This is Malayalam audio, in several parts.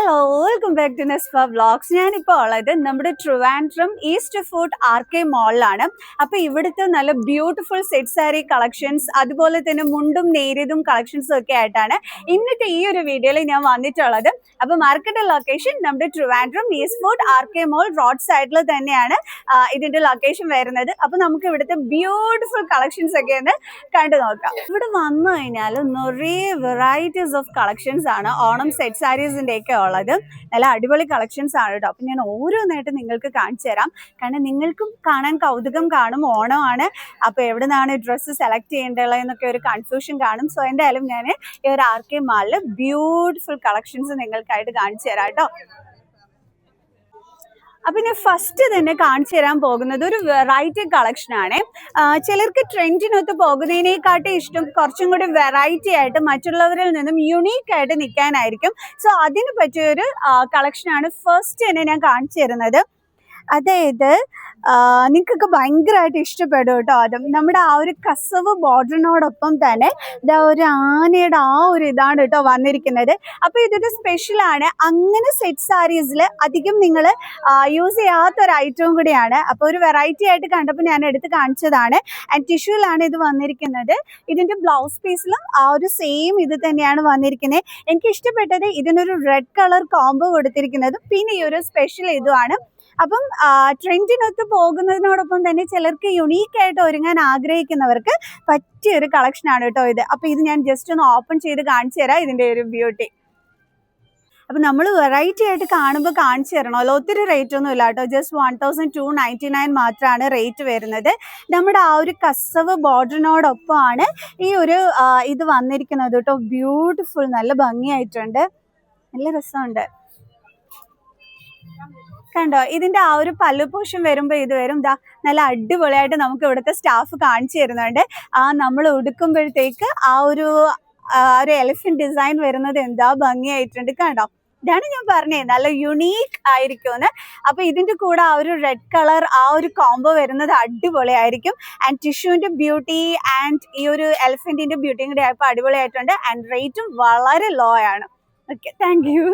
Hello, welcome back to Nesfa vlogs. ഞാനിപ്പോൾ ഉള്ളത് നമ്മുടെ ട്രിവാൻഡ്രം ഈസ്റ്റ് ഫുഡ് ആർക്കെ മോളിലാണ്. അപ്പോൾ ഇവിടുത്തെ നല്ല ബ്യൂട്ടിഫുൾ സെറ്റ് സാരി കളക്ഷൻസ്, അതുപോലെ തന്നെ മുണ്ടും നേരിയതും കളക്ഷൻസും ഒക്കെ ആയിട്ടാണ് ഇന്നത്തെ ഈ ഒരു വീഡിയോയിൽ ഞാൻ വന്നിട്ടുള്ളത്. അപ്പോൾ മാർക്കറ്റ് ലൊക്കേഷൻ നമ്മുടെ ട്രിവാൻഡ്രം ഈസ്റ്റ് ഫുഡ് ആർക്കെ മോൾ റോഡ് സൈഡിൽ തന്നെയാണ് ഇതിൻ്റെ ലൊക്കേഷൻ വരുന്നത്. അപ്പോൾ നമുക്ക് ഇവിടുത്തെ ബ്യൂട്ടിഫുൾ കളക്ഷൻസ് ഒക്കെ ഒന്ന് കണ്ടു നോക്കാം. ഇവിടെ വന്നു കഴിഞ്ഞാൽ നിറയെ വെറൈറ്റീസ് ഓഫ് കളക്ഷൻസ് ആണ് ഓണം സെറ്റ് സാരീസിൻ്റെ ഒക്കെ ഉള്ളത്. നല്ല അടിപൊളി കളക്ഷൻസ് ആണ് കേട്ടോ. അപ്പം ഞാൻ ഓരോന്നായിട്ട് നിങ്ങൾക്ക് കാണിച്ചു തരാം. കാരണം നിങ്ങൾക്കും കാണാൻ കൗതുകം കാണും, ഓണമാണ്, അപ്പോൾ എവിടെ നിന്നാണ് ഡ്രസ്സ് സെലക്ട് ചെയ്യേണ്ടത് എന്നൊക്കെ ഒരു കൺഫ്യൂഷൻ കാണും. സോ എന്തായാലും ഞാൻ ഈ ഒരു ആർക്കെ മാളിൽ ബ്യൂട്ടിഫുൾ കളക്ഷൻസ് നിങ്ങൾക്കായിട്ട് കാണിച്ചു തരാം കേട്ടോ. അപ്പം ഞാൻ ഫസ്റ്റ് തന്നെ കാണിച്ചു തരാൻ പോകുന്നത് ഒരു വെറൈറ്റി കളക്ഷനാണ്. ചിലർക്ക് ട്രെൻഡിനൊത്ത് പോകുന്നതിനേക്കാട്ടി ഇഷ്ടം കുറച്ചും കൂടി വെറൈറ്റി ആയിട്ട് മറ്റുള്ളവരിൽ നിന്നും യുണീക്കായിട്ട് നിൽക്കാനായിരിക്കും. സോ അതിന് പറ്റിയൊരു കളക്ഷനാണ് ഫസ്റ്റ് തന്നെ ഞാൻ കാണിച്ചു തരുന്നത്. അതായത് നിങ്ങൾക്കൊക്കെ ഭയങ്കരമായിട്ട് ഇഷ്ടപ്പെടും കേട്ടോ. അതും നമ്മുടെ ആ ഒരു കസവ് ബോർഡറിനോടൊപ്പം തന്നെ ഇതാ ഒരു ആനയുടെ ആ ഒരു ഇതാണ് കേട്ടോ വന്നിരിക്കുന്നത്. അപ്പോൾ ഇതൊരു സ്പെഷ്യലാണ്. അങ്ങനെ സെറ്റ് സാരീസിൽ അധികം നിങ്ങൾ യൂസ് ചെയ്യാത്തൊരു ഐറ്റവും കൂടിയാണ്. അപ്പോൾ ഒരു വെറൈറ്റി ആയിട്ട് കണ്ടപ്പോൾ ഞാൻ എടുത്ത് കാണിച്ചതാണ്. ആൻഡ് ടിഷ്യൂലാണ് ഇത് വന്നിരിക്കുന്നത്. ഇതിൻ്റെ ബ്ലൗസ് പീസിലും ആ ഒരു സെയിം ഇത് തന്നെയാണ് വന്നിരിക്കുന്നത്. എനിക്ക് ഇഷ്ടപ്പെട്ടത് ഇതിനൊരു റെഡ് കളർ കോംബോ കൊടുത്തിരിക്കുന്നതും പിന്നെ ഈ ഒരു സ്പെഷ്യൽ ഇതുമാണ്. അപ്പം ട്രെൻഡിനൊത്ത് പോകുന്നതിനോടൊപ്പം തന്നെ ചിലർക്ക് യുണീക്കായിട്ട് ഒരുങ്ങാൻ ആഗ്രഹിക്കുന്നവർക്ക് പറ്റിയൊരു കളക്ഷനാണ് കേട്ടോ ഇത്. അപ്പോൾ ഇത് ഞാൻ ജസ്റ്റ് ഒന്ന് ഓപ്പൺ ചെയ്ത് കാണിച്ചു തരാം ഇതിൻ്റെ ഒരു ബ്യൂട്ടി. അപ്പം നമ്മൾ വെറൈറ്റി ആയിട്ട് കാണുമ്പോൾ കാണിച്ചു തരണമല്ലോ. ഒത്തിരി റേറ്റ് ഒന്നും ഇല്ല കേട്ടോ. ജസ്റ്റ് 1299 മാത്രമാണ് റേറ്റ് വരുന്നത്. നമ്മുടെ ആ ഒരു കസവ് ബോർഡറിനോടൊപ്പമാണ് ഈ ഒരു ഇത് വന്നിരിക്കുന്നത് കേട്ടോ. ബ്യൂട്ടിഫുൾ, നല്ല ഭംഗിയായിട്ടുണ്ട്, നല്ല രസമുണ്ട്. കണ്ടോ, ഇതിൻ്റെ ആ ഒരു പല്ലു പോഷൻ വരുമ്പോൾ ഇത് വരും. ഇതാ നല്ല അടിപൊളിയായിട്ട് നമുക്ക് ഇവിടുത്തെ സ്റ്റാഫ് കാണിച്ചു തരുന്നുണ്ട്. നമ്മൾ ഉടുക്കുമ്പോഴത്തേക്ക് ആ ഒരു എലിഫന്റ് ഡിസൈൻ വരുന്നത് എന്താ ഭംഗിയായിട്ടുണ്ട്. കണ്ടോ, ഇതാണ് ഞാൻ പറഞ്ഞത്, നല്ല യുണീക്ക് ആയിരിക്കുമെന്ന്. അപ്പോൾ ഇതിൻ്റെ കൂടെ ആ ഒരു റെഡ് കളർ ആ ഒരു കോംബോ വരുന്നത് അടിപൊളിയായിരിക്കും. ആൻഡ് ടിഷ്യൂവിൻ്റെ ബ്യൂട്ടി ആൻഡ് ഈ ഒരു എലിഫന്റിൻ്റെ ബ്യൂട്ടിയും കൂടി ആയപ്പോൾ അടിപൊളിയായിട്ടുണ്ട്. ആൻഡ് റേറ്റും വളരെ ലോ ആണ്. Okay, thank you.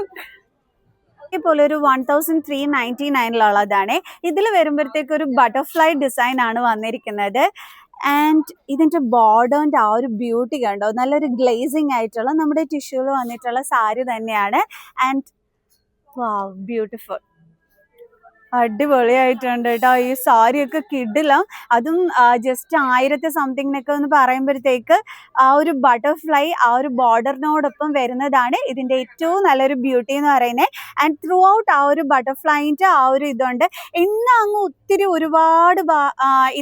പോലെ ഒരു 1399 ഇതിൽ വരുമ്പോഴത്തേക്ക് ഒരു ബട്ടർഫ്ലൈ ഡിസൈൻ ആണ് വന്നിരിക്കുന്നത്. ആൻഡ് ഇതിൻ്റെ ബോർഡറിൻ്റെ ആ ഒരു ബ്യൂട്ടി കണ്ടോ, നല്ലൊരു ഗ്ലേസിങ് ആയിട്ടുള്ള നമ്മുടെ ടിഷ്യൂവിൽ വന്നിട്ടുള്ള സാരി തന്നെയാണ്. ആൻഡ് വാവ്, ബ്യൂട്ടിഫുൾ, അടിപൊളിയായിട്ടുണ്ട് കേട്ടോ. ഈ സാരിയൊക്കെ കിഡിലും, അതും ജസ്റ്റ് 1000 സംതിങ്ങിനൊക്കെ എന്ന് പറയുമ്പോഴത്തേക്ക് ആ ഒരു ബട്ടർഫ്ലൈ ആ ഒരു ബോർഡറിനോടൊപ്പം വരുന്നതാണ് ഇതിൻ്റെ ഏറ്റവും നല്ലൊരു ബ്യൂട്ടി എന്ന് പറയുന്നത്. ആൻഡ് ത്രൂ ഔട്ട് ആ ഒരു ബട്ടർഫ്ലൈൻ്റെ ആ ഒരു ഇതുണ്ട്. ഇന്ന് അങ്ങ് ഒത്തിരി ഒരുപാട്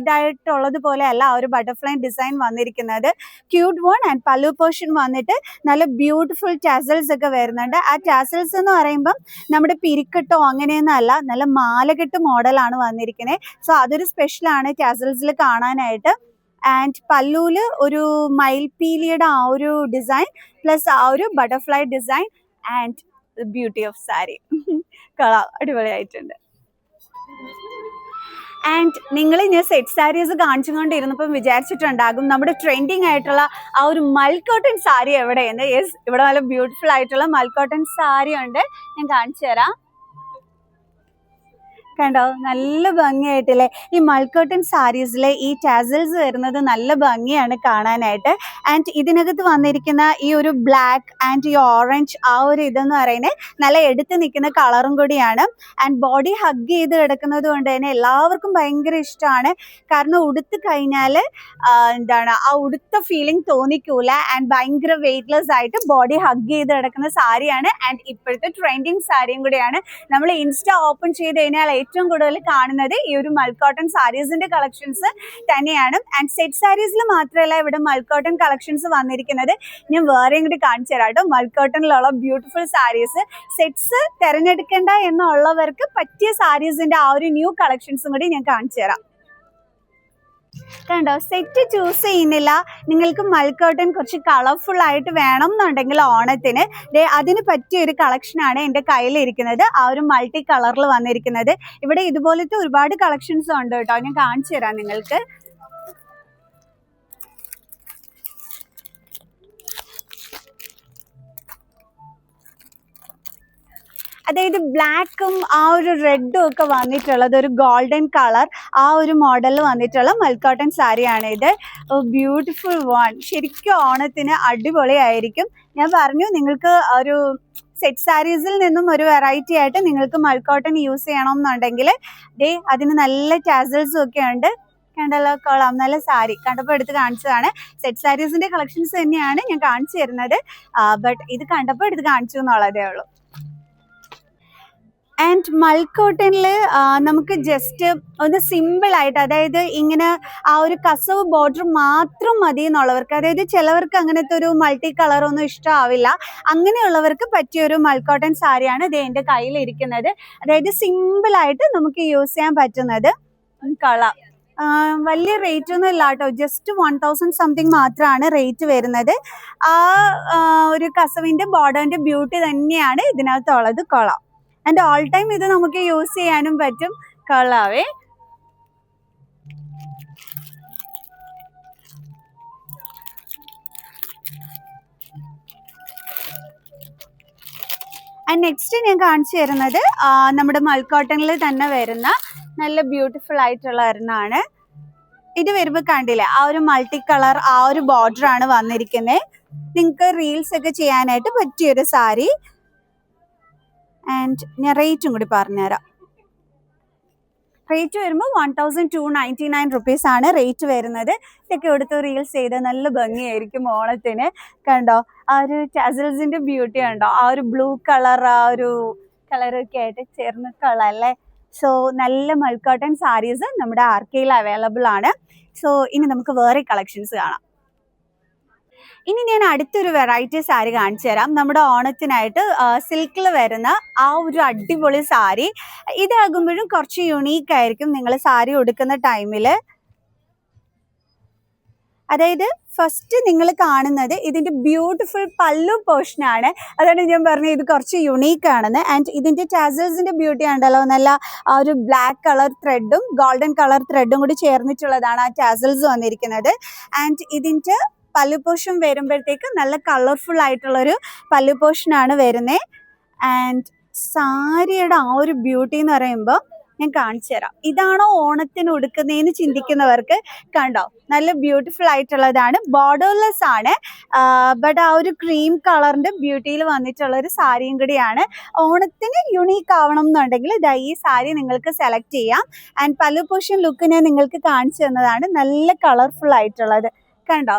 ഇതായിട്ടുള്ളത് പോലെ അല്ല ആ ഒരു ബട്ടർഫ്ലൈ ഡിസൈൻ വന്നിരിക്കുന്നത്. Cute one. ആൻഡ് പല്ലു പോർഷൻ വന്നിട്ട് നല്ല ബ്യൂട്ടിഫുൾ ടാസൽസ് ഒക്കെ വരുന്നുണ്ട്. ആ ടാസൽസ് എന്ന് പറയുമ്പം നമ്മുടെ പിരിക്കട്ടോ അങ്ങനെയൊന്നും അല്ല, നല്ല മാലകെട്ട് മോഡലാണ് വന്നിരിക്കുന്നത്. സോ അതൊരു സ്പെഷ്യലാണ് ടാസൽസിൽ കാണാനായിട്ട്. ആൻഡ് പല്ലൂല് ഒരു മയിൽപീലിയുടെ ആ ഒരു ഡിസൈൻ പ്ലസ് ആ ഒരു butterfly design and beauty of sari. Colour അടിപൊളിയായിട്ടുണ്ട്. ആൻഡ് നിങ്ങൾ ഞാൻ സെറ്റ് സാരീസ് കാണിച്ചുകൊണ്ടിരുന്നപ്പം വിചാരിച്ചിട്ടുണ്ടാകും നമ്മുടെ ട്രെൻഡിങ് ആയിട്ടുള്ള ആ ഒരു മൽക്കോട്ടൺ സാരി എവിടെയെന്ന്. യെസ്, ഇവിടെ നല്ല ബ്യൂട്ടിഫുൾ ആയിട്ടുള്ള മൽക്കോട്ടൺ സാരി ഉണ്ട്, ഞാൻ കാണിച്ചു തരാം. കണ്ടോ, നല്ല ഭംഗിയായിട്ടില്ലേ. ഈ മൽക്കോട്ടൺ സാരീസിലെ ഈ ടാസൽസ് വരുന്നത് നല്ല ഭംഗിയാണ് കാണാനായിട്ട്. ആൻഡ് ഇതിനകത്ത് വന്നിരിക്കുന്ന ഈ ഒരു ബ്ലാക്ക് ആൻഡ് ഈ ഓറഞ്ച് ആ ഒരു ഇതെന്ന് പറയുന്നത് നല്ല എടുത്ത് നിൽക്കുന്ന കളറും കൂടിയാണ്. ആൻഡ് ബോഡി ഹഗ് ചെയ്ത് കിടക്കുന്നത് കൊണ്ട് തന്നെ എല്ലാവർക്കും ഭയങ്കര ഇഷ്ടമാണ്. കാരണം ഉടുത്ത് കഴിഞ്ഞാൽ എന്താണ് ആ ഉടുത്ത ഫീലിംഗ് തോന്നിക്കൂല. ആൻഡ് ഭയങ്കര വെയ്റ്റ്ലെസ് ആയിട്ട് ബോഡി ഹഗ് ചെയ്ത് കിടക്കുന്ന സാരിയാണ്. ആൻഡ് ഇപ്പോഴത്തെ ട്രെൻഡിങ് സാരിയും കൂടിയാണ്. നമ്മൾ ഇൻസ്റ്റ ഓപ്പൺ ചെയ്ത് കഴിഞ്ഞാൽ ഏറ്റവും കൂടുതൽ കാണുന്നത് ഈ ഒരു മൽക്കോട്ടൺ സാരീസിന്റെ കളക്ഷൻസ് തന്നെയാണ്. ആൻഡ് സെറ്റ് സാരീസിൽ മാത്രമല്ല ഇവിടെ മൽക്കോട്ടൺ കളക്ഷൻസ് വന്നിരിക്കുന്നത്. ഞാൻ വേറെയും കൂടി കാണിച്ചു തരാം കേട്ടോ. മൽക്കോട്ടണിലുള്ള ബ്യൂട്ടിഫുൾ സാരീസ് സെറ്റ്സ് തിരഞ്ഞെടുക്കേണ്ട എന്നുള്ളവർക്ക് പറ്റിയ സാരീസിന്റെ ആ ഒരു ന്യൂ കളക്ഷൻസും കൂടി ഞാൻ കാണിച്ചു തരാം. കണ്ടോ, സെറ്റ് ചൂസ് ചെയ്യുന്നില്ല. നിങ്ങൾക്ക് മൽക്കോട്ടൺ കുറച്ച് കളർഫുൾ ആയിട്ട് വേണം എന്നുണ്ടെങ്കിൽ ഓണത്തിന് അതിന് പറ്റിയ ഒരു കളക്ഷനാണ് എൻ്റെ കയ്യിലിരിക്കുന്നത്. ആ ഒരു മൾട്ടി കളറിൽ വന്നിരിക്കുന്നത്. ഇവിടെ ഇതുപോലത്തെ ഒരുപാട് കളക്ഷൻസ് ഉണ്ട് കേട്ടോ, ഞാൻ കാണിച്ചു തരാം നിങ്ങൾക്ക്. അതായത് ബ്ലാക്കും ആ ഒരു റെഡും ഒക്കെ വന്നിട്ടുള്ളത് ഒരു ഗോൾഡൻ കളർ ആ ഒരു മോഡലിൽ വന്നിട്ടുള്ള മൽ കോട്ടൺ സാരിയാണ് ഇത്. Beautiful one. ശരിക്കും ഓണത്തിന് അടിപൊളിയായിരിക്കും. ഞാൻ പറഞ്ഞു നിങ്ങൾക്ക് ഒരു സെറ്റ് സാരീസിൽ നിന്നും ഒരു വെറൈറ്റി ആയിട്ട് നിങ്ങൾക്ക് മൽ കോട്ടൺ യൂസ് ചെയ്യണമെന്നുണ്ടെങ്കിൽ ദേ അതിന് നല്ല ടാസൽസും ഒക്കെ ഉണ്ട്. കണ്ടല്ലോ, കൊള്ളാം. നല്ല സാരി കണ്ടപ്പോൾ എടുത്ത് കാണിച്ചതാണ്. സെറ്റ് സാരീസിന്റെ കളക്ഷൻസ് തന്നെയാണ് ഞാൻ കാണിച്ചു തരുന്നത്. ബട്ട് ഇത് കണ്ടപ്പോൾ എടുത്ത് കാണിച്ചു എന്നുള്ളതേ ഉള്ളൂ. ആൻഡ് മൽ കോട്ടണിൽ നമുക്ക് ജസ്റ്റ് ഒന്ന് സിമ്പിളായിട്ട്, അതായത് ഇങ്ങനെ ആ ഒരു കസവ് ബോർഡർ മാത്രം മതി എന്നുള്ളവർക്ക്, അതായത് ചിലവർക്ക് അങ്ങനത്തെ ഒരു മൾട്ടി കളറൊന്നും ഇഷ്ടമാവില്ല, അങ്ങനെയുള്ളവർക്ക് പറ്റിയൊരു മൽ കോട്ടൺ സാരിയാണ് ഇത് എൻ്റെ കയ്യിലിരിക്കുന്നത്. അതായത് സിമ്പിളായിട്ട് നമുക്ക് യൂസ് ചെയ്യാൻ പറ്റുന്നത്. കളർ വലിയ റേറ്റ് ഒന്നും ഇല്ല കേട്ടോ, ജസ്റ്റ് 1000 സംതിങ് മാത്രമാണ് റേറ്റ് വരുന്നത്. ആ ഒരു കസവിൻ്റെ ബോർഡറിൻ്റെ ബ്യൂട്ടി തന്നെയാണ് ഇതിനകത്തുള്ളത്. കൊള്ളാം. ആൻഡ് ഓൾ ടൈം ഇത് നമുക്ക് യൂസ് ചെയ്യാനും പറ്റും. കൊള്ളാവേ. ആൻഡ് നെക്സ്റ്റ് ഞാൻ കാണിച്ചു തരുന്നത് നമ്മുടെ മൽ കോട്ടണിൽ തന്നെ വരുന്ന നല്ല ബ്യൂട്ടിഫുൾ ആയിട്ടുള്ള ഒരെണ്ണമാണ്. ഇത് വരുമ്പോൾ കണ്ടില്ലേ, ആ ഒരു മൾട്ടി കളർ ആ ഒരു ബോർഡർ ആണ് വന്നിരിക്കുന്നത്. നിങ്ങൾക്ക് റീൽസ് ഒക്കെ ചെയ്യാനായിട്ട് പറ്റിയൊരു സാരി. ആൻഡ് ഞാൻ റേറ്റും കൂടി പറഞ്ഞുതരാം. റേറ്റ് വരുമ്പോൾ 1299 റുപ്പീസ് ആണ് റേറ്റ് വരുന്നത്. ഇതൊക്കെ എടുത്ത് റീൽസ് ചെയ്ത് നല്ല ഭംഗിയായിരിക്കും ഓണത്തിന്. കണ്ടോ ആ ഒരു ടാസൽസിന്റെ ബ്യൂട്ടി ഉണ്ടോ, ആ ഒരു ബ്ലൂ കളർ ആ ഒരു കളറൊക്കെ ആയിട്ട് ചേർന്നിട്ടുള്ള അല്ലേ. സോ നല്ല മൽ കോട്ടൺ സാരീസ് നമ്മുടെ ആർക്കെയിൽ അവൈലബിൾ ആണ്. സോ ഇനി നമുക്ക് വേറെ കളക്ഷൻസ് കാണാം. ഇനി ഞാൻ അടുത്തൊരു വെറൈറ്റി സാരി കാണിച്ചു തരാം. നമ്മുടെ ഓണത്തിനായിട്ട് സിൽക്കിൽ വരുന്ന ആ ഒരു അടിപൊളി സാരി. ഇതാകുമ്പോഴും കുറച്ച് യുണീക്ക് ആയിരിക്കും നിങ്ങൾ സാരി ഉടുക്കുന്ന ടൈമിൽ. അതായത് ഫസ്റ്റ് നിങ്ങൾ കാണുന്നത് ഇതിൻ്റെ ബ്യൂട്ടിഫുൾ പല്ലു പോർഷനാണ്. അതാണ് ഞാൻ പറഞ്ഞത് ഇത് കുറച്ച് യുണീക്ക് ആണെന്ന്. ആൻഡ് ഇതിൻ്റെ ടാസൽസിൻ്റെ ബ്യൂട്ടി ഉണ്ടല്ലോ, നല്ല ആ ഒരു ബ്ലാക്ക് കളർ ത്രെഡും ഗോൾഡൻ കളർ ത്രെഡും കൂടി ചേർന്നിട്ടുള്ളതാണ് ആ ടാസൽസ് വന്നിരിക്കുന്നത്. ആൻഡ് ഇതിൻ്റെ പല്ലു പോർഷൻ വരുമ്പോഴത്തേക്ക് നല്ല കളർഫുൾ ആയിട്ടുള്ളൊരു പല്ലു പോർഷനാണ് വരുന്നത്. ആൻഡ് സാരിയുടെ ആ ഒരു ബ്യൂട്ടി എന്ന് പറയുമ്പോൾ ഞാൻ കാണിച്ചു തരാം. ഇതാണോ ഓണത്തിന് ഉടുക്കുന്നതെന്ന് ചിന്തിക്കുന്നവർക്ക് കണ്ടോ നല്ല ബ്യൂട്ടിഫുൾ ആയിട്ടുള്ളതാണ്. ബോർഡർലെസ് ആണ്, ബട്ട് ആ ഒരു ക്രീം കളറിൻ്റെ ബ്യൂട്ടിയിൽ വന്നിട്ടുള്ള ഒരു സാരിയും കൂടിയാണ്. ഓണത്തിന് യുണീക്ക് ആവണം എന്നുണ്ടെങ്കിൽ ഇതാ ഈ സാരി നിങ്ങൾക്ക് സെലക്ട് ചെയ്യാം. ആൻഡ് പല്ലു പോർഷൻ ലുക്ക് ഞാൻ നിങ്ങൾക്ക് കാണിച്ചു തന്നതാണ്. നല്ല കളർഫുൾ ആയിട്ടുള്ളത് കണ്ടോ,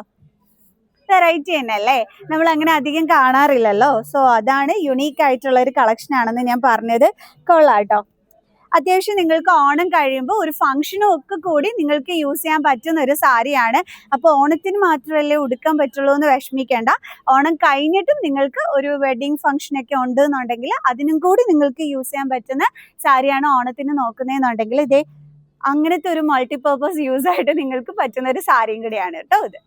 വെറൈറ്റി തന്നെ അല്ലേ, നമ്മൾ അങ്ങനെ അധികം കാണാറില്ലല്ലോ. സോ അതാണ് യുണീക്ക് ആയിട്ടുള്ള ഒരു കളക്ഷൻ ആണെന്ന് ഞാൻ പറഞ്ഞത്. കൊള്ളാട്ടോ. അത്യാവശ്യം നിങ്ങൾക്ക് ഓണം കഴിയുമ്പോൾ ഒരു ഫംഗ്ഷനും ഒക്കെ കൂടി നിങ്ങൾക്ക് യൂസ് ചെയ്യാൻ പറ്റുന്ന ഒരു സാരിയാണ്. അപ്പോൾ ഓണത്തിന് മാത്രമല്ലേ ഉടുക്കാൻ പറ്റുള്ളൂ എന്ന് വിഷമിക്കേണ്ട. ഓണം കഴിഞ്ഞിട്ടും നിങ്ങൾക്ക് ഒരു വെഡിങ് ഫംഗ്ഷനൊക്കെ ഉണ്ട് എന്നുണ്ടെങ്കിൽ അതിനും കൂടി നിങ്ങൾക്ക് യൂസ് ചെയ്യാൻ പറ്റുന്ന സാരിയാണ് ഓണത്തിന് നോക്കുന്നതെന്നുണ്ടെങ്കിൽ ഇതേ അങ്ങനത്തെ ഒരു മൾട്ടിപർപ്പസ് യൂസ് ആയിട്ട് നിങ്ങൾക്ക് പറ്റുന്ന ഒരു സാരിയും കൂടിയാണ് കേട്ടോ ഇത്.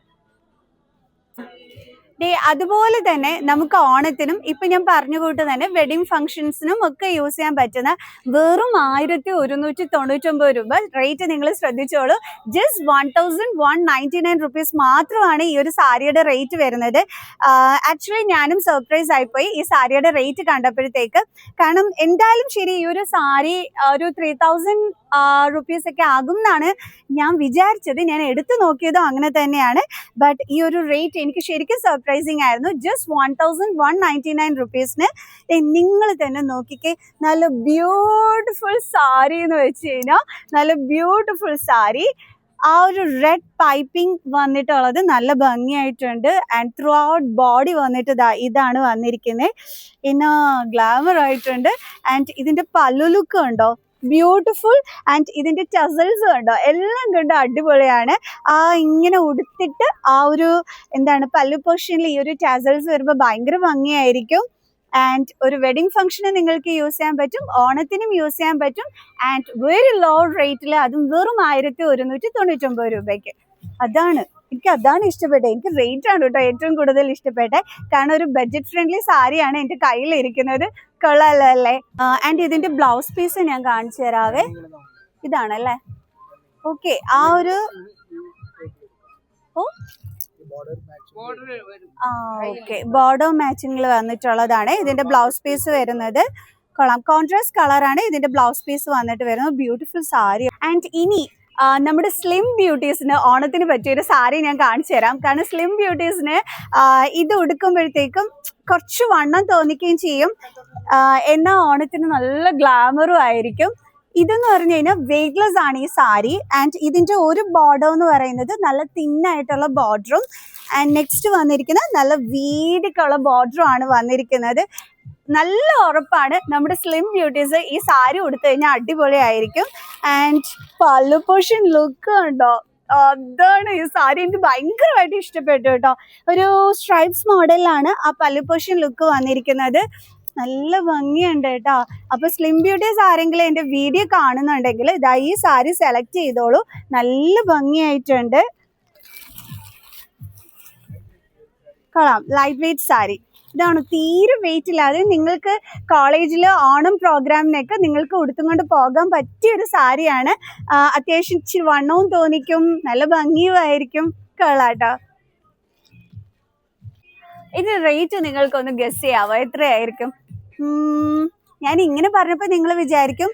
അതുപോലെ തന്നെ നമുക്ക് ഓണത്തിനും ഇപ്പം ഞാൻ പറഞ്ഞ കൂട്ട് തന്നെ വെഡിങ് ഫംഗ്ഷൻസിനും ഒക്കെ യൂസ് ചെയ്യാൻ പറ്റുന്ന വെറും 1199 രൂപ റേറ്റ് നിങ്ങൾ ശ്രദ്ധിച്ചോളൂ. ജസ്റ്റ് 1199 റുപ്പീസ് മാത്രമാണ് ഈ ഒരു സാരിയുടെ റേറ്റ് വരുന്നത്. ആക്ച്വലി ഞാനും സർപ്രൈസ് ആയിപ്പോയി ഈ സാരിയുടെ റേറ്റ് കണ്ടപ്പോഴത്തേക്ക്. കാരണം എന്തായാലും ശരി ഈ ഒരു സാരി ഒരു 3000 റുപ്പീസ് ഒക്കെ ആകും എന്നാണ് ഞാൻ വിചാരിച്ചത്. ഞാൻ എടുത്തു നോക്കിയതും അങ്ങനെ തന്നെയാണ്. ബട്ട് ഈ ഒരു റേറ്റ് എനിക്ക് ശരിക്കും സർപ്രൈസിങ് ആയിരുന്നു. ജസ്റ്റ് 1199 റുപ്പീസിന് നിങ്ങൾ തന്നെ നോക്കിക്കേ. നല്ല ബ്യൂട്ടിഫുൾ സാരി എന്ന് വെച്ച് കഴിഞ്ഞാൽ നല്ല ബ്യൂട്ടിഫുൾ സാരി. ആ ഒരു റെഡ് പൈപ്പിംഗ് വന്നിട്ടുള്ളത് നല്ല ഭംഗിയായിട്ടുണ്ട്. ആൻഡ് ത്രൂ ഔട്ട് ബോഡി വന്നിട്ട് ഇതാണ് വന്നിരിക്കുന്നത്. പിന്നെ ഗ്ലാമർ ആയിട്ടുണ്ട്. ആൻഡ് ഇതിൻ്റെ പല്ലു ലുക്ക് ഉണ്ടോ, ബ്യൂട്ടിഫുൾ. ആൻഡ് ഇതിൻ്റെ ടസൽസ് ഉണ്ടോ, എല്ലാം കണ്ടോ അടിപൊളിയാണ്. ആ ഇങ്ങനെ ഉടുത്തിട്ട് ആ ഒരു എന്താണ് പല്ലു പോർഷനിൽ ഈ ഒരു ടസൽസ് വരുമ്പോൾ ഭയങ്കര ഭംഗിയായിരിക്കും. ആൻഡ് ഒരു വെഡിങ് ഫംഗ്ഷന് നിങ്ങൾക്ക് യൂസ് ചെയ്യാൻ പറ്റും, ഓണത്തിനും യൂസ് ചെയ്യാൻ പറ്റും. ആൻഡ് വെരി ലോ റേറ്റിൽ, അതും വെറും 1199 രൂപയ്ക്ക്. അതാണ് ഇഷ്ടപ്പെട്ടത്. എനിക്ക് റേറ്റ് ആണ് കേട്ടോ ഏറ്റവും കൂടുതൽ ഇഷ്ടപ്പെട്ടത്. കാരണം ഒരു ബഡ്ജറ്റ് ഫ്രണ്ട്ലി സാരിയാണ് എൻ്റെ കയ്യിലിരിക്കുന്നത്. കൊള്ളാലോ അല്ലേ. ആൻഡ് ഇതിൻ്റെ ബ്ലൗസ് പീസ് ഞാൻ കാണിച്ചു തരാവേ. ഇതാണല്ലേ. ഓക്കെ, ആ ഒരു ഓക്കെ ബോർഡർ മാച്ചിങ്ങിൽ വന്നിട്ടുള്ളതാണ് ഇതിൻ്റെ ബ്ലൗസ് പീസ് വരുന്നത്. കൊള്ളാം. കോൺട്രാസ്റ്റ് കളറാണ് ഇതിന്റെ ബ്ലൗസ് പീസ് വന്നിട്ട് വരുന്നത്. ബ്യൂട്ടിഫുൾ സാരി. ആൻഡ് ഇനി നമ്മുടെ സ്ലിം ബ്യൂട്ടീസിന് ഓണത്തിന് പറ്റിയൊരു സാരി ഞാൻ കാണിച്ചു തരാം. കാരണം സ്ലിം ബ്യൂട്ടീസിന് ഇത് ഉടുക്കുമ്പോഴത്തേക്കും കുറച്ച് വണ്ണം തോന്നിക്കുകയും ചെയ്യും, എന്നാൽ ഓണത്തിന് നല്ല ഗ്ലാമറും ആയിരിക്കും. ഇതെന്ന് പറഞ്ഞു കഴിഞ്ഞാൽ വെയ്റ്റ്ലെസ് ആണ് ഈ സാരി. ആൻഡ് ഇതിന്റെ ഒരു ബോർഡർ എന്ന് പറയുന്നത് നല്ല തിന്നായിട്ടുള്ള ബോർഡറും ആൻഡ് നെക്സ്റ്റ് വന്നിരിക്കുന്ന നല്ല വീതിക്കുള്ള ബോർഡറും ആണ് വന്നിരിക്കുന്നത്. നല്ല ഉറപ്പാണ് നമ്മുടെ സ്ലിം ബ്യൂട്ടീസ് ഈ സാരി ഉടുത്തു കഴിഞ്ഞാൽ അടിപൊളിയായിരിക്കും. ആൻഡ് പല്ലു പോർഷൻ ലുക്ക് ഉണ്ടോ, അതാണ് ഈ സാരി എനിക്ക് ഭയങ്കരമായിട്ട് ഇഷ്ടപ്പെട്ടു കേട്ടോ. ഒരു സ്ട്രൈപ്സ് മോഡലിലാണ് ആ പല്ലു പോർഷൻ ലുക്ക് വന്നിരിക്കുന്നത്. നല്ല ഭംഗിയുണ്ട് കേട്ടോ. അപ്പൊ സ്ലിം ബ്യൂട്ടീസ് ആരെങ്കിലും എന്റെ വീഡിയോ കാണുന്നുണ്ടെങ്കിൽ ഇതാ ഈ സാരി സെലക്ട് ചെയ്തോളൂ, നല്ല ഭംഗിയായിട്ടുണ്ട്. കൊള്ളാം. ലൈറ്റ് വെയിറ്റ് സാരി ഇതാണ്, തീരെ വെയിറ്റ് ഇല്ലാതെ നിങ്ങൾക്ക് കോളേജിൽ ഓണം പ്രോഗ്രാമിനൊക്കെ നിങ്ങൾക്ക് ഉടുത്തും കൊണ്ട് പോകാൻ പറ്റിയൊരു സാരിയാണ്. അത്യാവശ്യം ഇച്ചിരി വണ്ണവും തോന്നിക്കും, നല്ല ഭംഗിയും ആയിരിക്കും. കൊള്ളാട്ടോ. ഇത് റേറ്റ് നിങ്ങൾക്കൊന്ന് ഗസ് ചെയ്യാവോ, എത്രയായിരിക്കും? ഞാൻ ഇങ്ങനെ പറഞ്ഞപ്പോൾ നിങ്ങൾ വിചാരിക്കും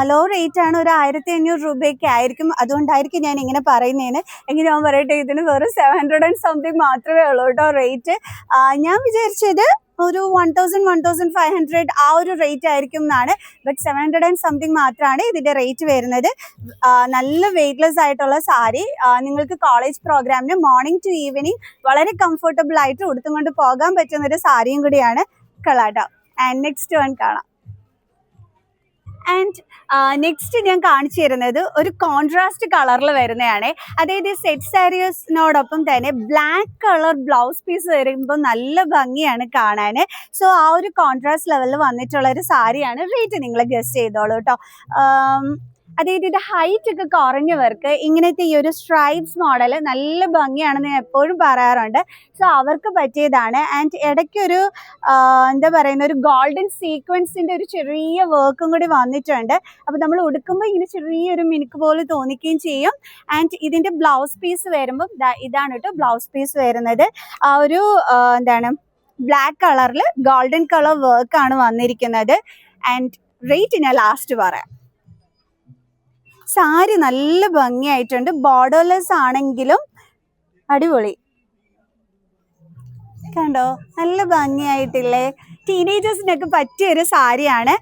ലോ റേറ്റ് ആണ്, ഒരു 1500 രൂപയൊക്കെ ആയിരിക്കും, അതുകൊണ്ടായിരിക്കും ഞാൻ ഇങ്ങനെ പറയുന്നതിന്. എങ്കിൽ ഞാൻ പറയട്ടെ, ഇതിന് വെറും 700 and something മാത്രമേ ഉള്ളൂ കേട്ടോ റേറ്റ്. ഞാൻ വിചാരിച്ചത് ഒരു 1000-1500 ആ ഒരു റേറ്റ് ആയിരിക്കും എന്നാണ്. ബട്ട് 700 and something മാത്രമാണ് ഇതിന്റെ റേറ്റ് വരുന്നത്. നല്ല വെയ്റ്റ്ലെസ് ആയിട്ടുള്ള സാരി, നിങ്ങൾക്ക് കോളേജ് പ്രോഗ്രാമിന് മോർണിംഗ് ടു ഈവനിങ് വളരെ കംഫർട്ടബിൾ ആയിട്ട് ഉടുത്തും കൊണ്ട് പോകാൻ പറ്റുന്ന ഒരു സാരിയും കൂടിയാണ്. കളാട്ടോ. ആൻഡ് നെക്സ്റ്റ് വൺ കാണാം. ആൻഡ് നെക്സ്റ്റ് ഞാൻ കാണിച്ചു തരുന്നത് ഒരു കോൺട്രാസ്റ്റ് കളറിൽ വരുന്നതാണ്. അതായത് സെറ്റ് സാരീസിനോടൊപ്പം തന്നെ ബ്ലാക്ക് കളർ ബ്ലൗസ് പീസ് വരുമ്പോൾ നല്ല ഭംഗിയാണ് കാണാൻ. സോ ആ ഒരു കോൺട്രാസ്റ്റ് ലെവലിൽ വന്നിട്ടുള്ള ഒരു സാരിയാണ്. റേറ്റ് നിങ്ങൾ ഗസ് ചെയ്തോളൂ കേട്ടോ. അതായത് ഇത് ഹൈറ്റ് ഒക്കെ കുറഞ്ഞവർക്ക് ഇങ്ങനത്തെ ഈ ഒരു സ്ട്രൈപ്സ് മോഡൽ നല്ല ഭംഗിയാണെന്ന് ഞാൻ എപ്പോഴും പറയാറുണ്ട്. സോ അവർക്ക് പറ്റിയതാണ്. ആൻഡ് ഇടയ്ക്കൊരു എന്താ പറയുന്ന ഒരു ഗോൾഡൻ സീക്വൻസിന്റെ ഒരു ചെറിയ വർക്കും കൂടി വന്നിട്ടുണ്ട്. അപ്പോൾ നമ്മൾ ഉടുക്കുമ്പോൾ ഇങ്ങനെ ചെറിയൊരു മിനുക്ക് പോലെ തോന്നിക്കുകയും ചെയ്യും. ആൻഡ് ഇതിന്റെ ബ്ലൗസ് പീസ് വരുമ്പോൾ ഇതാണ് കേട്ടോ ബ്ലൗസ് പീസ് വരുന്നത്. ആ ഒരു എന്താണ് ബ്ലാക്ക് കളറിൽ ഗോൾഡൻ കളർ വർക്കാണ് വന്നിരിക്കുന്നത്. ആൻഡ് റേറ്റ് ഞാൻ ലാസ്റ്റ് പറയാം. സാരി നല്ല ഭംഗിയായിട്ടുണ്ട്, ബോർഡർലെസ് ആണെങ്കിലും അടിപൊളി. കണ്ടോ, നല്ല ഭംഗിയായിട്ടില്ലേ? ടീനേജേഴ്സിനൊക്കെ പറ്റിയൊരു സാരിയാണ്.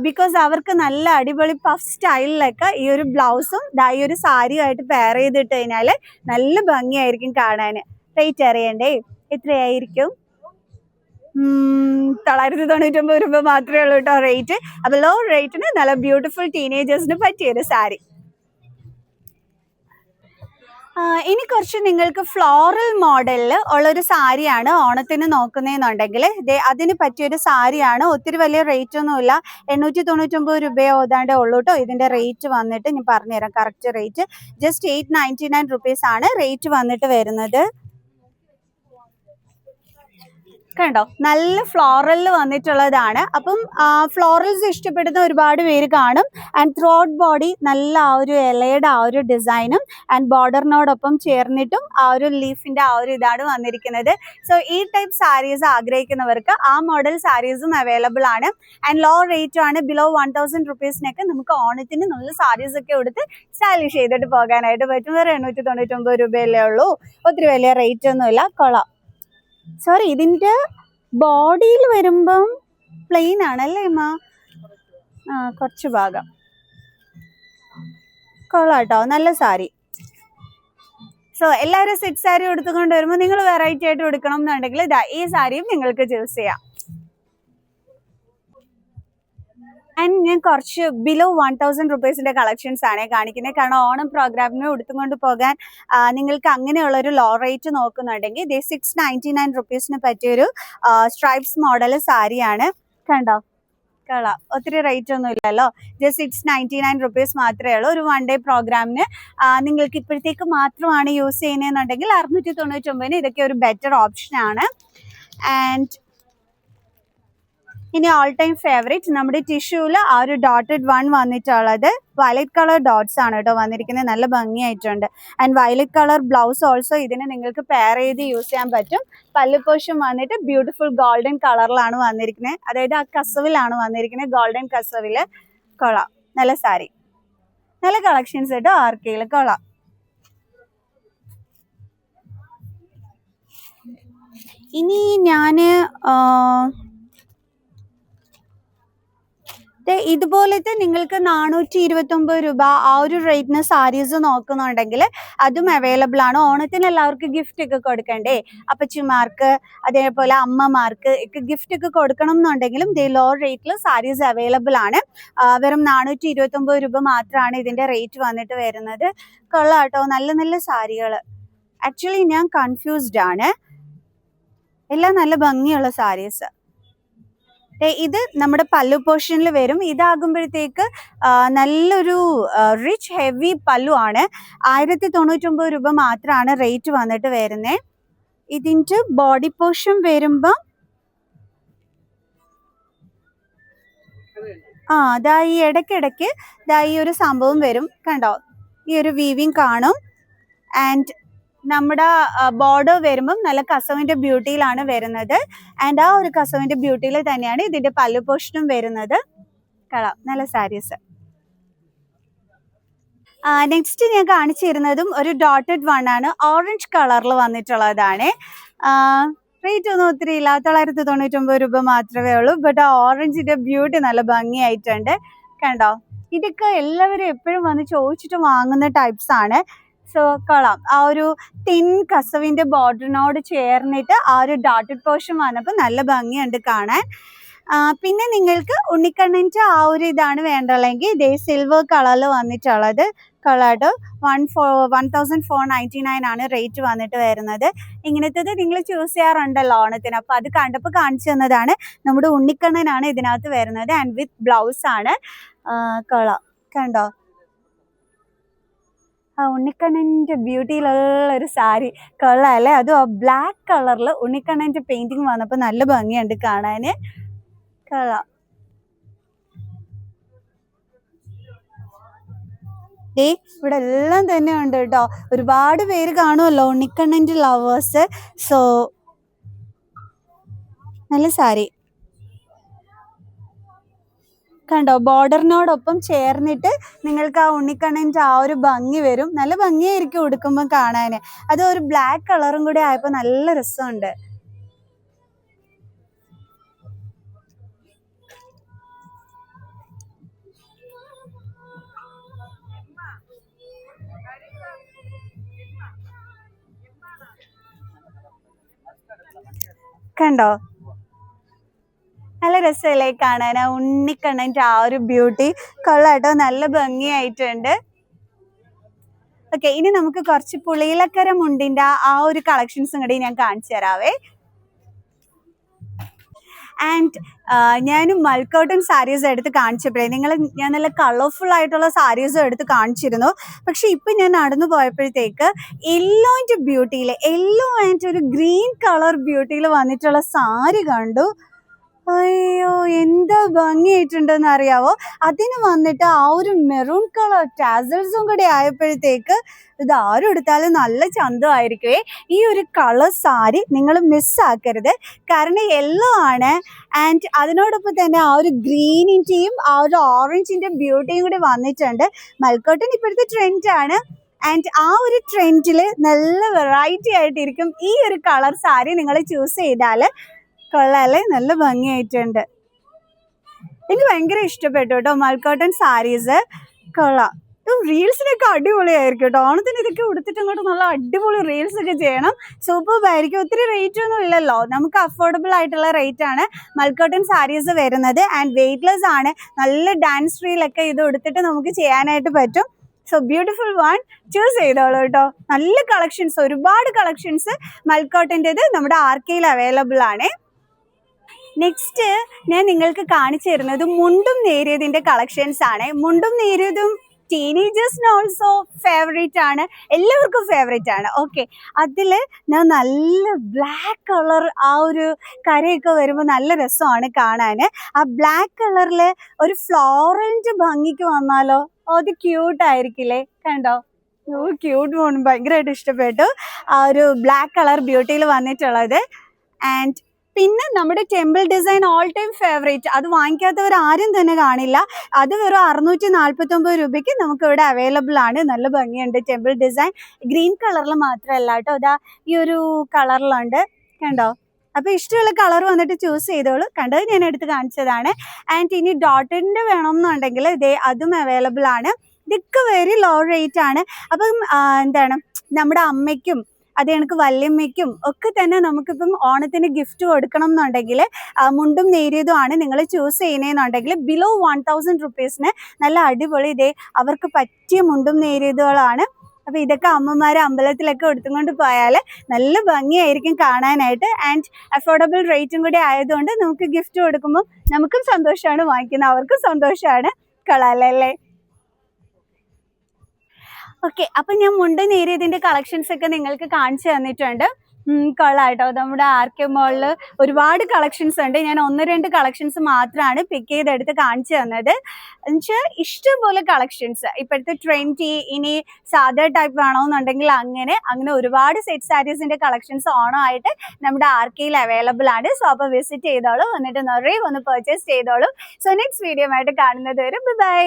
ബിക്കോസ് അവർക്ക് നല്ല അടിപൊളി പഫ് സ്റ്റൈലിലൊക്കെ ഈ ഒരു ബ്ലൗസും ഈ ഒരു സാരിയുമായിട്ട് പെയർ ചെയ്തിട്ട് കഴിഞ്ഞാൽ നല്ല ഭംഗിയായിരിക്കും കാണാൻ. റേറ്റ് അറിയണ്ടേ, എത്രയായിരിക്കും? 999 രൂപ മാത്രമേ ഉള്ളൂ കേട്ടോ റേറ്റ്. അപ്പൊ ലോ റേറ്റിന് നല്ല ബ്യൂട്ടിഫുൾ ടീനേജേഴ്സിന് പറ്റിയൊരു സാരി. ഇനി കുറച്ച് നിങ്ങൾക്ക് ഫ്ലോറൽ മോഡലിൽ ഉള്ളൊരു സാരിയാണ് ഓണത്തിന് നോക്കുന്നതെന്നുണ്ടെങ്കിൽ അതിന് പറ്റിയൊരു സാരിയാണ്. ഒത്തിരി വലിയ റേറ്റ് ഒന്നുമില്ല, 899 രൂപയോ ഓതാണ്ടേ ഉള്ളൂ കേട്ടോ. ഇതിന്റെ റേറ്റ് വന്നിട്ട് ഞാൻ പറഞ്ഞുതരാം, കറക്റ്റ് റേറ്റ് ജസ്റ്റ് 899 റുപ്പീസ് ആണ് റേറ്റ് വന്നിട്ട് വരുന്നത്. കണ്ടോ, നല്ല ഫ്ലോറലിൽ വന്നിട്ടുള്ളതാണ്. അപ്പം ഫ്ലോറൽസ് ഇഷ്ടപ്പെടുന്ന ഒരുപാട് പേര് കാണും. ആൻഡ് ത്രൂ ഔട്ട് ബോഡി നല്ല ആ ഒരു ഇലയുടെ ആ ഒരു ഡിസൈനും ആൻഡ് ബോർഡറിനോടൊപ്പം ചേർന്നിട്ടും ആ ഒരു ലീഫിന്റെ ആ ഒരു ഇതാണ് വന്നിരിക്കുന്നത്. സോ ഈ ടൈപ്പ് സാരീസ് ആഗ്രഹിക്കുന്നവർക്ക് ആ മോഡൽ സാരീസും അവൈലബിൾ ആണ്. ആൻഡ് ലോ റേറ്റും ആണ്. ബിലോ 1000 റുപ്പീസിനൊക്കെ നമുക്ക് ഓണത്തിന് നല്ല സാരീസ് ഒക്കെ എടുത്ത് സ്റ്റൈലിഷ് ചെയ്തിട്ട് പോകാനായിട്ട് പറ്റും. വേറെ 899 രൂപയല്ലേ ഉള്ളൂ, ഒത്തിരി വലിയ റേറ്റ് ഒന്നുമില്ല. കൊള്ളാം. സോറി, ഇതിന്റെ ബോഡിയിൽ വരുമ്പം പ്ലെയിൻ ആണല്ലേ അമ്മ? കുറച്ച് ഭാഗം. കൊള്ളാട്ടോ, നല്ല സാരി. സോ എല്ലാവരും സെറ്റ് സാരി എടുത്തുകൊണ്ട് വരുമ്പോൾ നിങ്ങൾ വെറൈറ്റി ആയിട്ട് എടുക്കണം എന്നുണ്ടെങ്കിൽ ഈ സാരിയും നിങ്ങൾക്ക് ചൂസ് ചെയ്യാം. ആൻഡ് ഞാൻ കുറച്ച് ബിലോ 1000 റുപ്പീസിന്റെ കളക്ഷൻസ് ആണ് കാണിക്കുന്നത്. കാരണം ഓണം പ്രോഗ്രാമിന് ഉടുത്തുകൊണ്ട് പോകാൻ നിങ്ങൾക്ക് അങ്ങനെയുള്ള ഒരു ലോ റേറ്റ് നോക്കുന്നുണ്ടെങ്കിൽ 699 റുപ്പീസിന് പറ്റിയൊരു സ്ട്രൈപ്സ് മോഡൽ സാരിയാണ്. കണ്ടോ, കളാം. ഒത്തിരി റേറ്റ് ഒന്നും ഇല്ലല്ലോ, ജസ്റ്റ് 699 റുപ്പീസ് മാത്രമേ ഉള്ളൂ. ഒരു 1 ഡേ പ്രോഗ്രാമിന് നിങ്ങൾക്ക് ഇപ്പോഴത്തേക്ക് മാത്രമാണ് യൂസ് ചെയ്യുന്നതെന്നുണ്ടെങ്കിൽ 699 ഇതൊക്കെ ഒരു ബെറ്റർ ഓപ്ഷൻ ആണ്. ആൻഡ് ഇനി ഓൾ ടൈം ഫേവറേറ്റ് നമ്മുടെ ടിഷ്യൂല് ആ ഒരു ഡോട്ടഡ് വൺ വന്നിട്ടുള്ളത് വയലറ്റ് കളർ ഡോട്ട്സ് ആണ് കേട്ടോ വന്നിരിക്കുന്നത്. നല്ല ഭംഗിയായിട്ടുണ്ട്. And violet colour blouse also ഇതിന് നിങ്ങൾക്ക് പെയർ ചെയ്ത് യൂസ് ചെയ്യാൻ പറ്റും. പല്ലു പോർഷൻ വന്നിട്ട് ബ്യൂട്ടിഫുൾ ഗോൾഡൻ കളറിലാണ് വന്നിരിക്കുന്നത്. അതായത് ആ കസവിലാണ് വന്നിരിക്കുന്നത്, ഗോൾഡൻ കസവില്. കൊള്ളാം, നല്ല സാരി, നല്ല കളക്ഷൻസ് കേട്ടോ ആർക്കെയിൽ. കൊള്ളാം. ഇനി ഞാന് ഇതുപോലത്തെ നിങ്ങൾക്ക് 429 രൂപ ആ ഒരു റേറ്റിന് സാരീസ് നോക്കുന്നുണ്ടെങ്കിൽ അതും അവൈലബിൾ ആണ്. ഓണത്തിന് എല്ലാവർക്കും ഗിഫ്റ്റ് ഒക്കെ കൊടുക്കണ്ടേ, അപ്പച്ചിമാർക്ക് അതേപോലെ അമ്മമാർക്ക് ഒക്കെ ഗിഫ്റ്റ് ഒക്കെ കൊടുക്കണം എന്നുണ്ടെങ്കിലും ലോ റേറ്റിൽ സാരീസ് അവൈലബിൾ ആണ്. വെറും 429 രൂപ മാത്രമാണ് ഇതിന്റെ റേറ്റ് വന്നിട്ട് വരുന്നത്. കൊള്ളാട്ടോ, നല്ല നല്ല സാരികൾ. ആക്ച്വലി ഞാൻ കൺഫ്യൂസ്ഡ് ആണ്. എല്ലാം നല്ല ഭംഗിയുള്ള സാരീസ്. ഇത് നമ്മുടെ പല്ലു പോർഷനിൽ വരും. ഇതാകുമ്പോഴത്തേക്ക് നല്ലൊരു റിച്ച് ഹെവി പല്ലു ആണ്. 1099 രൂപ മാത്രമാണ് റേറ്റ് വന്നിട്ട് വരുന്നത്. ഇതിൻ്റെ ബോഡി പോർഷൻ വരുമ്പം ദാ ഈ ഇടയ്ക്കിടയ്ക്ക് ദാ ഈ ഒരു സംഭവം വരും, കണ്ടോ? ഈ ഒരു വീവിങ് കാണും. ആൻഡ് നമ്മുടെ ബോർഡർ വരുമ്പം നല്ല കസവിന്റെ ബ്യൂട്ടിയിലാണ് വരുന്നത്. ആൻഡ് ആ ഒരു കസവിന്റെ ബ്യൂട്ടിയിൽ തന്നെയാണ് ഇതിന്റെ പല്ലു പോർഷനും വരുന്നത്. കളാം, നല്ല സാരീസ്. നെക്സ്റ്റ് ഞാൻ കാണിച്ചിരുന്നതും ഒരു ഡോട്ടഡ് വൺ ആണ്. ഓറഞ്ച് കളറിൽ വന്നിട്ടുള്ളതാണ്. റേറ്റ് ഒന്നും ഒത്തിരി ഇല്ല, 999 രൂപ മാത്രമേ ഉള്ളൂ. ബട്ട് ആ ഓറഞ്ചിന്റെ ബ്യൂട്ടി നല്ല ഭംഗിയായിട്ടുണ്ട്, കണ്ടോ? ഇതൊക്കെ എല്ലാവരും എപ്പോഴും വന്ന് ചോദിച്ചിട്ട് വാങ്ങുന്ന ടൈപ്സ് ആണ്. സോ കൊള്ളാം. ആ ഒരു തിൻ കസവിന്റെ ബോർഡറിനോട് ചേർന്നിട്ട് ആ ഒരു ഡോട്ടഡ് പോർഷൻ വന്നപ്പോൾ നല്ല ഭംഗിയുണ്ട് കാണാൻ. പിന്നെ നിങ്ങൾക്ക് ഉണ്ണിക്കണ്ണൻ്റെ ആ ഒരു ഇതാണ് വേണ്ടല്ലെങ്കിൽ ഇതേ സിൽവർ കളറിൽ വന്നിട്ടുള്ളത്. കളർ 1499 ആണ് റേറ്റ് വന്നിട്ട് വരുന്നത്. ഇങ്ങനത്തേത് നിങ്ങൾ ചൂസ് ചെയ്യാറുണ്ടല്ലോ ഓണത്തിന്, അപ്പോൾ അത് കണ്ടപ്പോൾ കാണിച്ചു തന്നതാണ്. നമ്മുടെ ഉണ്ണിക്കണ്ണനാണ് ഇതിനകത്ത് വരുന്നത്. ആൻഡ് വിത്ത് ബ്ലൗസ് ആണ്. കൊള്ളാം, കണ്ടോ? ആ ഉണ്ണിക്കണ്ണൻ്റെ ബ്യൂട്ടിയിലുള്ള ഒരു സാരി. കൊള്ളാം അല്ലേ? അതും ആ ബ്ലാക്ക് കളറിൽ ഉണ്ണിക്കണ്ണൻ്റെ പെയിന്റിങ് വന്നപ്പോൾ നല്ല ഭംഗിയുണ്ട് കാണാൻ. കൊള്ളാം. ഇവിടെ എല്ലാം തന്നെ ഉണ്ട് കേട്ടോ. ഒരുപാട് പേര് കാണുമല്ലോ ഉണ്ണിക്കണ്ണൻ്റെ ലവേഴ്സ്. സോ നല്ല സാരി കണ്ടോ? ബോർഡറിനോടൊപ്പം ചേർന്നിട്ട് നിങ്ങൾക്ക് ആ ഉണ്ണിക്കണ്ണൻ്റെ ആ ഒരു ഭംഗി വരും. നല്ല ഭംഗിയായിരിക്കും ഉടുക്കുമ്പോൾ കാണാൻ. അത് ഒരു ബ്ലാക്ക് കളറും കൂടി ആയപ്പോൾ നല്ല രസമുണ്ട്. കണ്ടോ? നല്ല രസമല്ലേ കാണാൻ? ആ ഉണ്ണിക്കണ്ണൻ്റെ ആ ഒരു ബ്യൂട്ടി. കൊള്ളാട്ടോ, നല്ല ഭംഗിയായിട്ടുണ്ട്. ഓക്കെ, ഇനി നമുക്ക് കുറച്ച് പുളിയിലക്കര മുണ്ടിൻ്റെ ആ ഒരു കളക്ഷൻസും കൂടി ഞാൻ കാണിച്ചു തരാവേ. ആൻഡ് ഞാൻ മൽക്കോട്ടൺ സാരീസ് എടുത്ത് കാണിച്ചപ്പോഴേ ഞാൻ നല്ല കളർഫുൾ ആയിട്ടുള്ള സാരീസും എടുത്ത് കാണിച്ചിരുന്നു. പക്ഷെ ഇപ്പം ഞാൻ നടന്നു പോയപ്പോഴത്തേക്ക് യെല്ലോൻ്റെ ബ്യൂട്ടിയിൽ, യെല്ലോ ആൻഡ് ഒരു ഗ്രീൻ കളർ ബ്യൂട്ടിയിൽ വന്നിട്ടുള്ള സാരി കണ്ടു. അയ്യോ, എന്താ ഭംഗിയായിട്ടുണ്ടെന്ന് അറിയാവോ? അതിന് വന്നിട്ട് ആ ഒരു മെറൂൺ കളർ ടാസൽസും കൂടി ആയപ്പോഴത്തേക്ക് ഇത് ആരും എടുത്താലും നല്ല ചന്തമായിരിക്കുമേ. ഈ ഒരു കളർ സാരി നിങ്ങൾ മിസ്സാക്കരുത്, കാരണം യെല്ലോ ആണ്. ആൻഡ് അതിനോടൊപ്പം തന്നെ ആ ഒരു ഗ്രീനിൻ്റെയും ആ ഒരു ഓറഞ്ചിൻ്റെ ബ്യൂട്ടിയും കൂടി വന്നിട്ടുണ്ട്. മൽക്കോട്ടൺ ഇപ്പോഴത്തെ ട്രെൻഡാണ്. ആൻഡ് ആ ഒരു ട്രെൻഡിൽ നല്ല വെറൈറ്റി ആയിട്ടിരിക്കും ഈ ഒരു കളർ സാരി നിങ്ങൾ ചൂസ് ചെയ്താൽ. കൊള്ളാല്ലേ? നല്ല ഭംഗിയായിട്ടുണ്ട്. എനിക്ക് ഭയങ്കര ഇഷ്ടപ്പെട്ടു കേട്ടോ മൽക്കോട്ടൺ സാരീസ്. കൊള്ളാം. റീൽസിനൊക്കെ അടിപൊളിയായിരിക്കും കേട്ടോ. ഓണത്തിന് ഇതൊക്കെ ഉടുത്തിട്ട് അങ്ങോട്ട് നല്ല അടിപൊളി റീൽസ് ഒക്കെ ചെയ്യണം. സൂപ്പർബായിരിക്കും. ഒത്തിരി റേറ്റ് ഒന്നും ഇല്ലല്ലോ, നമുക്ക് അഫോർഡബിൾ ആയിട്ടുള്ള റേറ്റ് ആണ് മൽക്കോട്ടൺ സാരീസ് വരുന്നത്. ആൻഡ് വെയ്റ്റ്ലെസ് ആണ്. നല്ല ഡാൻസ് റീലൊക്കെ ഇത് ഉടുത്തിട്ട് നമുക്ക് ചെയ്യാനായിട്ട് പറ്റും. സോ ബ്യൂട്ടിഫുൾ വൺ, ചൂസ് ചെയ്തോളൂ കേട്ടോ. നല്ല കളക്ഷൻസ്, ഒരുപാട് കളക്ഷൻസ് മൽക്കോട്ടൻ്റെത് നമ്മുടെ ആർക്കെയിൽ അവൈലബിൾ ആണ്. നെക്സ്റ്റ് ഞാൻ നിങ്ങൾക്ക് കാണിച്ചു തരുന്നത് മുണ്ടും നേരിയതിൻ്റെ കളക്ഷൻസ് ആണ്. മുണ്ടും നേരിയതും ടീനേജേഴ്സിന് ഓൾസോ ഫേവറേറ്റ് ആണ്, എല്ലാവർക്കും ഫേവറേറ്റ് ആണ്. ഓക്കെ, അതിൽ ഞാൻ നല്ല ബ്ലാക്ക് കളർ ആ ഒരു കരയൊക്കെ വരുമ്പോൾ നല്ല രസമാണ് കാണാൻ. ആ ബ്ലാക്ക് കളറിൽ ഒരു ഫ്ലോറൻറ്റ് ഭംഗിക്ക് വന്നാലോ, അത് ക്യൂട്ടായിരിക്കില്ലേ? കണ്ടോ, ക്യൂട്ട് മോൺ, ഭയങ്കരമായിട്ട് ഇഷ്ടപ്പെട്ടു ആ ഒരു ബ്ലാക്ക് കളർ ബ്യൂട്ടിയിൽ വന്നിട്ടുള്ളത്. ആൻഡ് പിന്നെ നമ്മുടെ temple design all time favourite, അത് വാങ്ങിക്കാത്തവർ ആരും തന്നെ കാണില്ല. അത് വെറും 649 രൂപയ്ക്ക് നമുക്ക് ഇവിടെ അവൈലബിൾ ആണ്. നല്ല ഭംഗിയുണ്ട് ടെമ്പിൾ ഡിസൈൻ. ഗ്രീൻ കളറിൽ മാത്രമല്ല കേട്ടോ, അതാ ഈ ഒരു കളറിലുണ്ട്, കണ്ടോ. അപ്പോൾ ഇഷ്ടമുള്ള കളർ വന്നിട്ട് ചൂസ് ചെയ്തോളൂ. കണ്ടത് ഞാൻ എടുത്ത് കാണിച്ചതാണ്. ആൻഡ് ഇനി ഡോട്ടറിൻ്റെ വേണമെന്നുണ്ടെങ്കിൽ ഇതേ അതും അവൈലബിൾ ആണ്. ഇതൊക്കെ വെരി ലോ റേറ്റ് ആണ്. അപ്പം എന്താണ്, നമ്മുടെ അമ്മയ്ക്കും അത് കണക്ക് വല്യമ്മയ്ക്കും ഒക്കെ തന്നെ നമുക്കിപ്പം ഓണത്തിന് ഗിഫ്റ്റ് കൊടുക്കണം എന്നുണ്ടെങ്കിൽ മുണ്ടും നേരിയതുമാണ് നിങ്ങൾ ചൂസ് ചെയ്യുന്നതെന്നുണ്ടെങ്കിൽ ബിലോ 1000 റുപ്പീസിന് നല്ല അടിപൊളി ഇതേ അവർക്ക് പറ്റിയ മുണ്ടും നേരിയതുകളാണ്. അപ്പോൾ ഇതൊക്കെ അമ്മമാർ അമ്പലത്തിലൊക്കെ എടുത്തുകൊണ്ട് പോയാൽ നല്ല ഭംഗിയായിരിക്കും കാണാനായിട്ട്. ആൻഡ് അഫോർഡബിൾ റേറ്റും കൂടി ആയതുകൊണ്ട് നമുക്ക് ഗിഫ്റ്റ് കൊടുക്കുമ്പോൾ നമുക്കും സന്തോഷമാണ്, വാങ്ങിക്കുന്ന അവർക്കും സന്തോഷമാണ്. കൊള്ളാമല്ലേ? ഓക്കെ, അപ്പം ഞാൻ മുണ്ട് നേരിയതിൻ്റെ കളക്ഷൻസ് ഒക്കെ നിങ്ങൾക്ക് കാണിച്ചു തന്നിട്ടുണ്ട്. കൊള്ളാം കേട്ടോ. നമ്മുടെ ആർക്കെ മോളിൽ ഒരുപാട് കളക്ഷൻസ് ഉണ്ട്. ഞാൻ 1-2 കളക്ഷൻസ് മാത്രമാണ് പിക്ക് ചെയ്തെടുത്ത് കാണിച്ചു തന്നത്. എന്നുവെച്ചാൽ ഇഷ്ടംപോലെ കളക്ഷൻസ്, ഇപ്പോഴത്തെ ട്രെൻഡി, ഇനി സാധാ ടൈപ്പ് വേണമെന്നുണ്ടെങ്കിൽ അങ്ങനെ ഒരുപാട് സെറ്റ് സാരീസിൻ്റെ കളക്ഷൻസ് ഓണമായിട്ട് നമ്മുടെ ആർക്കെയിൽ അവൈലബിൾ ആണ്. സോ അപ്പോൾ വിസിറ്റ് ചെയ്തോളൂ, വന്നിട്ട് നിറയെ ഒന്ന് പർച്ചേസ് ചെയ്തോളൂ. സോ നെക്സ്റ്റ് വീഡിയോ ആയിട്ട് കാണുന്നത് വരെ ബൈ.